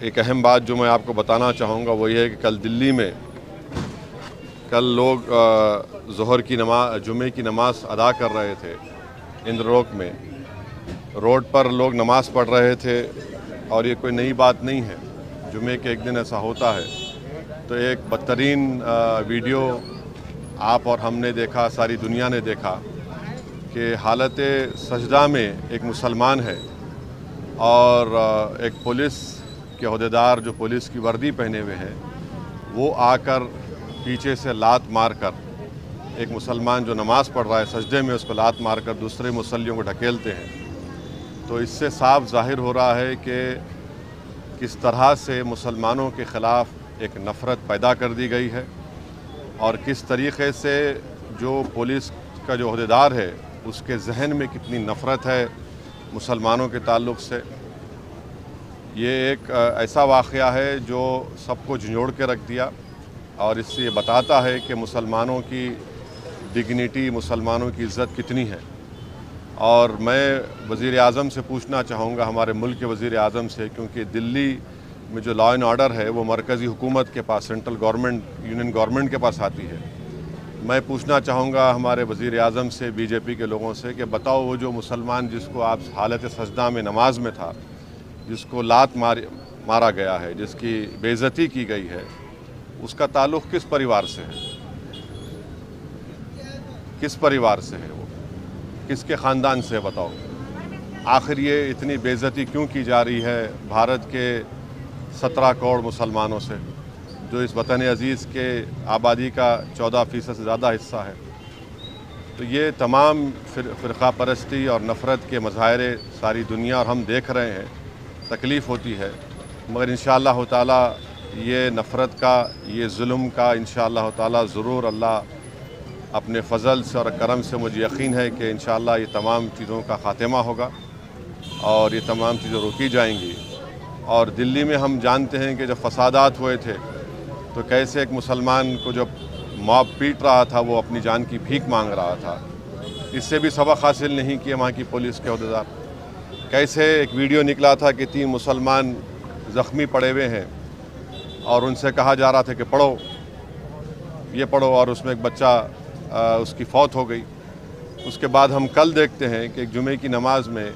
ایک اہم بات جو میں آپ کو بتانا چاہوں گا وہ یہ ہے کہ کل دلی میں لوگ ظہر کی نماز جمعے کی نماز ادا کر رہے تھے اندر روک میں، روڈ پر لوگ نماز پڑھ رہے تھے، اور یہ کوئی نئی بات نہیں ہے، جمعے کے ایک دن ایسا ہوتا ہے۔ تو ایک بدترین ویڈیو آپ اور ہم نے دیکھا، ساری دنیا نے دیکھا کہ حالت سجدہ میں ایک مسلمان ہے اور ایک پولیس کے عہدیدار جو پولیس کی وردی پہنے ہوئے ہیں وہ آ کر پیچھے سے لات مار کر ایک مسلمان جو نماز پڑھ رہا ہے سجدے میں اس کو لات مار کر دوسرے مصلیوں کو ڈھکیلتے ہیں۔ تو اس سے صاف ظاہر ہو رہا ہے کہ کس طرح سے مسلمانوں کے خلاف ایک نفرت پیدا کر دی گئی ہے، اور کس طریقے سے جو پولیس کا جو عہدیدار ہے اس کے ذہن میں کتنی نفرت ہے مسلمانوں کے تعلق سے۔ یہ ایک ایسا واقعہ ہے جو سب کو جھنجھوڑ کے رکھ دیا، اور اس سے یہ بتاتا ہے کہ مسلمانوں کی ڈگنیٹی، مسلمانوں کی عزت کتنی ہے۔ اور میں وزیر اعظم سے پوچھنا چاہوں گا، ہمارے ملک کے وزیر اعظم سے، کیونکہ دلی میں جو لا اینڈ آرڈر ہے وہ مرکزی حکومت کے پاس، سینٹرل گورنمنٹ، یونین گورنمنٹ کے پاس آتی ہے۔ میں پوچھنا چاہوں گا ہمارے وزیر اعظم سے، بی جے پی کے لوگوں سے، کہ بتاؤ وہ جو مسلمان جس کو آپ حالت سجدہ میں نماز میں تھا، جس کو لات مارا گیا ہے، جس کی بے عزتی کی گئی ہے، اس کا تعلق کس پریوار سے ہے؟ کس پریوار سے ہے وہ؟ کس کے خاندان سے؟ بتاؤ آخر یہ اتنی بے عزتی کیوں کی جا رہی ہے بھارت کے 17 کروڑ مسلمانوں سے، جو اس وطن عزیز کے آبادی کا 14% سے زیادہ حصہ ہے؟ تو یہ تمام فرقہ پرستی اور نفرت کے مظاہرے ساری دنیا اور ہم دیکھ رہے ہیں، تکلیف ہوتی ہے، مگر انشاءاللہ تعالی یہ نفرت کا، یہ ظلم کا انشاءاللہ تعالی ضرور اللہ اپنے فضل سے اور کرم سے، مجھے یقین ہے کہ انشاءاللہ یہ تمام چیزوں کا خاتمہ ہوگا اور یہ تمام چیزیں روکی جائیں گی۔ اور دلی میں ہم جانتے ہیں کہ جب فسادات ہوئے تھے تو کیسے ایک مسلمان کو جب موب پیٹ رہا تھا وہ اپنی جان کی بھیک مانگ رہا تھا، اس سے بھی سبق حاصل نہیں کیا وہاں کی پولیس کے عہدیدار۔ کیسے ایک ویڈیو نکلا تھا کہ 3 مسلمان زخمی پڑے ہوئے ہیں اور ان سے کہا جا رہا تھا کہ پڑھو، یہ پڑھو، اور اس میں ایک بچہ اس کی فوت ہو گئی۔ اس کے بعد ہم کل دیکھتے ہیں کہ ایک جمعے کی نماز میں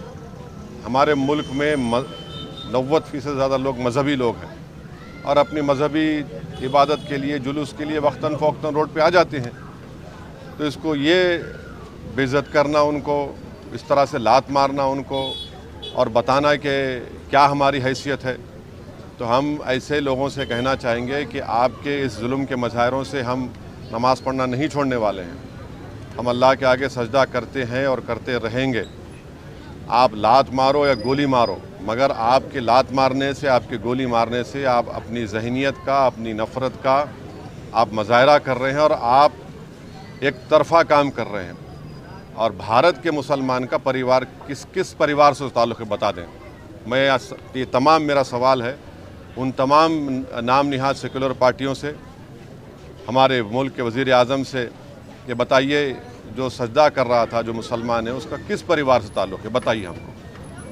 ہمارے ملک میں 90% سے زیادہ لوگ مذہبی لوگ ہیں، اور اپنی مذہبی عبادت کے لیے، جلوس کے لیے وقتاً فوقتاً روڈ پہ آ جاتے ہیں۔ تو اس کو یہ بے عزت کرنا، ان کو اس طرح سے لات مارنا ان کو، اور بتانا کہ کیا ہماری حیثیت ہے، تو ہم ایسے لوگوں سے کہنا چاہیں گے کہ آپ کے اس ظلم کے مظاہروں سے ہم نماز پڑھنا نہیں چھوڑنے والے ہیں۔ ہم اللہ کے آگے سجدہ کرتے ہیں اور کرتے رہیں گے۔ آپ لات مارو یا گولی مارو، مگر آپ کے لات مارنے سے، آپ کے گولی مارنے سے آپ اپنی ذہنیت کا، اپنی نفرت کا آپ مظاہرہ کر رہے ہیں، اور آپ ایک طرفہ کام کر رہے ہیں۔ اور بھارت کے مسلمان کا پریوار کس پریوار سے تعلق ہے بتا دیں۔ یہ تمام میرا سوال ہے ان تمام نام نہاد سیکولر پارٹیوں سے، ہمارے ملک کے وزیر اعظم سے، کہ بتائیے جو سجدہ کر رہا تھا جو مسلمان ہے اس کا کس پریوار سے تعلق ہے، بتائیے ہم کو۔